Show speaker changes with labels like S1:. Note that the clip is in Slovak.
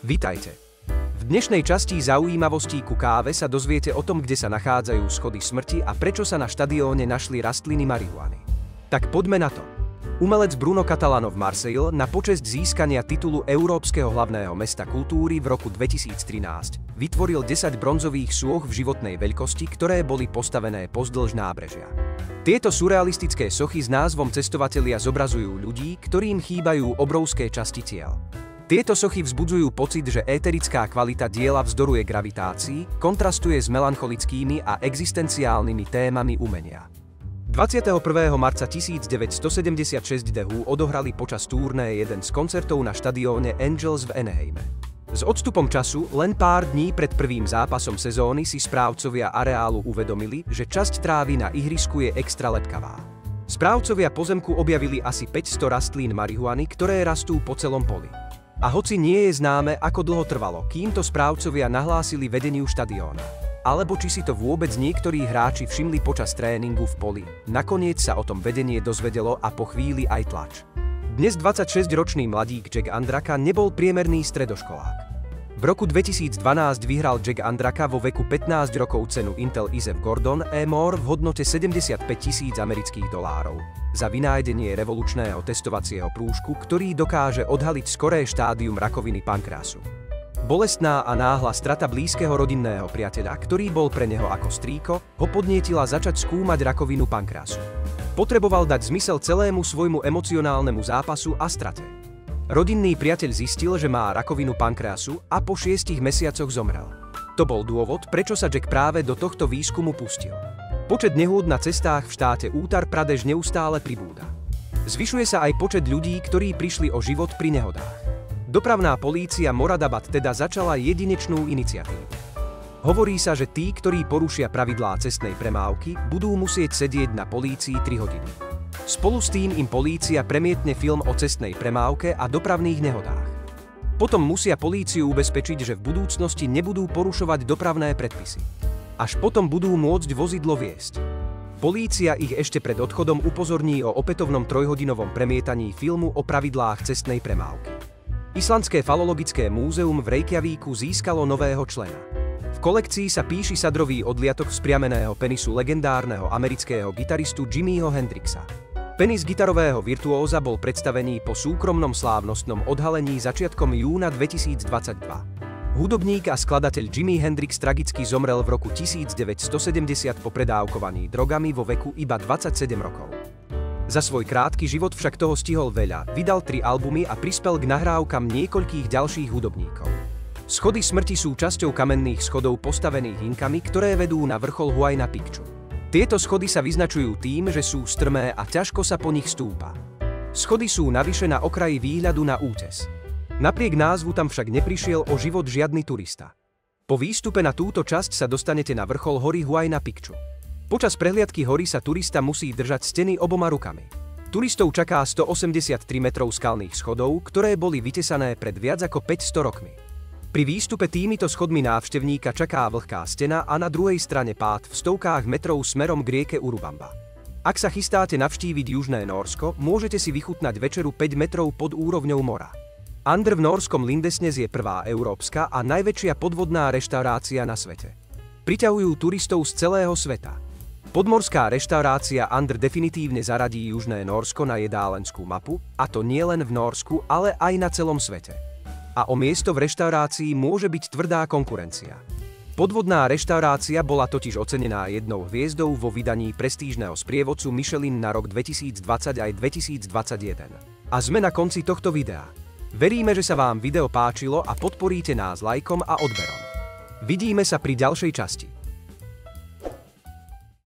S1: Vitajte. V dnešnej časti zaujímavostí ku káve sa dozviete o tom, kde sa nachádzajú schody smrti a prečo sa na štadióne našli rastliny marihuany. Tak poďme na to. Umelec Bruno Catalano v Marseille na počesť získania titulu Európskeho hlavného mesta kultúry v roku 2013 vytvoril 10 bronzových sôch v životnej veľkosti, ktoré boli postavené pozdĺž nábrežia. Tieto surrealistické sochy s názvom Cestovatelia zobrazujú ľudí, ktorým chýbajú obrovské časti tiel. Tieto sochy vzbudzujú pocit, že éterická kvalita diela vzdoruje gravitácii, kontrastuje s melancholickými a existenciálnymi témami umenia. 21. marca 1976 The Who odohrali počas turné jeden z koncertov na štadióne Angels v Anaheime. S odstupom času, len pár dní pred prvým zápasom sezóny si správcovia areálu uvedomili, že časť trávy na ihrisku je extra lepkavá. Správcovia pozemku objavili asi 500 rastlín marihuany, ktoré rastú po celom poli. A hoci nie je známe, ako dlho trvalo, kým to správcovia nahlásili vedeniu štadióna, alebo či si to vôbec niektorí hráči všimli počas tréningu v poli, nakoniec sa o tom vedenie dozvedelo a po chvíli aj tlač. Dnes 26-ročný mladík Jack Andraka nebol priemerný stredoškolák. V roku 2012 vyhral Jack Andraka vo veku 15 rokov cenu Intel Isaac Gordon E. Moore v hodnote $75,000 za vynájdenie revolučného testovacieho prúžku, ktorý dokáže odhaliť skoré štádium rakoviny pankreasu. Bolestná a náhla strata blízkeho rodinného priateľa, ktorý bol pre neho ako strýko, ho podnietila začať skúmať rakovinu pankreasu. Potreboval dať zmysel celému svojmu emocionálnemu zápasu a strate. Rodinný priateľ zistil, že má rakovinu pankreasu a po 6 mesiacoch zomrel. To bol dôvod, prečo sa Jack práve do tohto výskumu pustil. Počet nehôd na cestách v štáte Uttar Pradesh neustále pribúda. Zvyšuje sa aj počet ľudí, ktorí prišli o život pri nehodách. Dopravná polícia Moradabad teda začala jedinečnú iniciatívu. Hovorí sa, že tí, ktorí porušia pravidlá cestnej premávky, budú musieť sedieť na polícii 3 hodiny. Spolu s tým im polícia premietne film o cestnej premávke a dopravných nehodách. Potom musia políciu ubezpečiť, že v budúcnosti nebudú porušovať dopravné predpisy. Až potom budú môcť vozidlo viesť. Polícia ich ešte pred odchodom upozorní o opätovnom 3-hodinovom premietaní filmu o pravidlách cestnej premávky. Islandské falologické múzeum v Reykjavíku získalo nového člena. V kolekcii sa píši sadrový odliatok vzpriameného penisu legendárneho amerického gitaristu Jimiho Hendrixa. Penis gitarového virtuóza bol predstavený po súkromnom slávnostnom odhalení začiatkom júna 2022. Hudobník a skladateľ Jimi Hendrix tragicky zomrel v roku 1970 po predávkovaní drogami vo veku iba 27 rokov. Za svoj krátky život však toho stihol veľa, vydal 3 albumy a prispel k nahrávkam niekoľkých ďalších hudobníkov. Schody smrti sú časťou kamenných schodov postavených Inkami, ktoré vedú na vrchol Huayna Picchu. Tieto schody sa vyznačujú tým, že sú strmé a ťažko sa po nich stúpa. Schody sú navyše na okraji výhľadu na útes. Napriek názvu tam však neprišiel o život žiadny turista. Po výstupe na túto časť sa dostanete na vrchol hory Huayna Picchu. Počas prehliadky hory sa turista musí držať steny oboma rukami. Turistov čaká 183 metrov skalných schodov, ktoré boli vytesané pred viac ako 500 rokmi. Pri výstupe týmito schodmi návštevníka čaká vlhká stena a na druhej strane pád v stovkách metrov smerom k rieke Urubamba. Ak sa chystáte navštíviť Južné Nórsko, môžete si vychutnať večeru 5 metrov pod úrovňou mora. Andr v norskom Lindesnes je prvá európska a najväčšia podvodná reštaurácia na svete. Priťahujú turistov z celého sveta. Podmorská reštaurácia Andr definitívne zaradí Južné Nórsko na jedálenskú mapu, a to nielen v Nórsku, ale aj na celom svete. A o miesto v reštaurácii môže byť tvrdá konkurencia. Podvodná reštaurácia bola totiž ocenená 1 hviezdou vo vydaní prestížneho sprievodcu Michelin na rok 2020 aj 2021. A sme na konci tohto videa. Veríme, že sa vám video páčilo a podporíte nás lajkom a odberom. Vidíme sa pri ďalšej časti.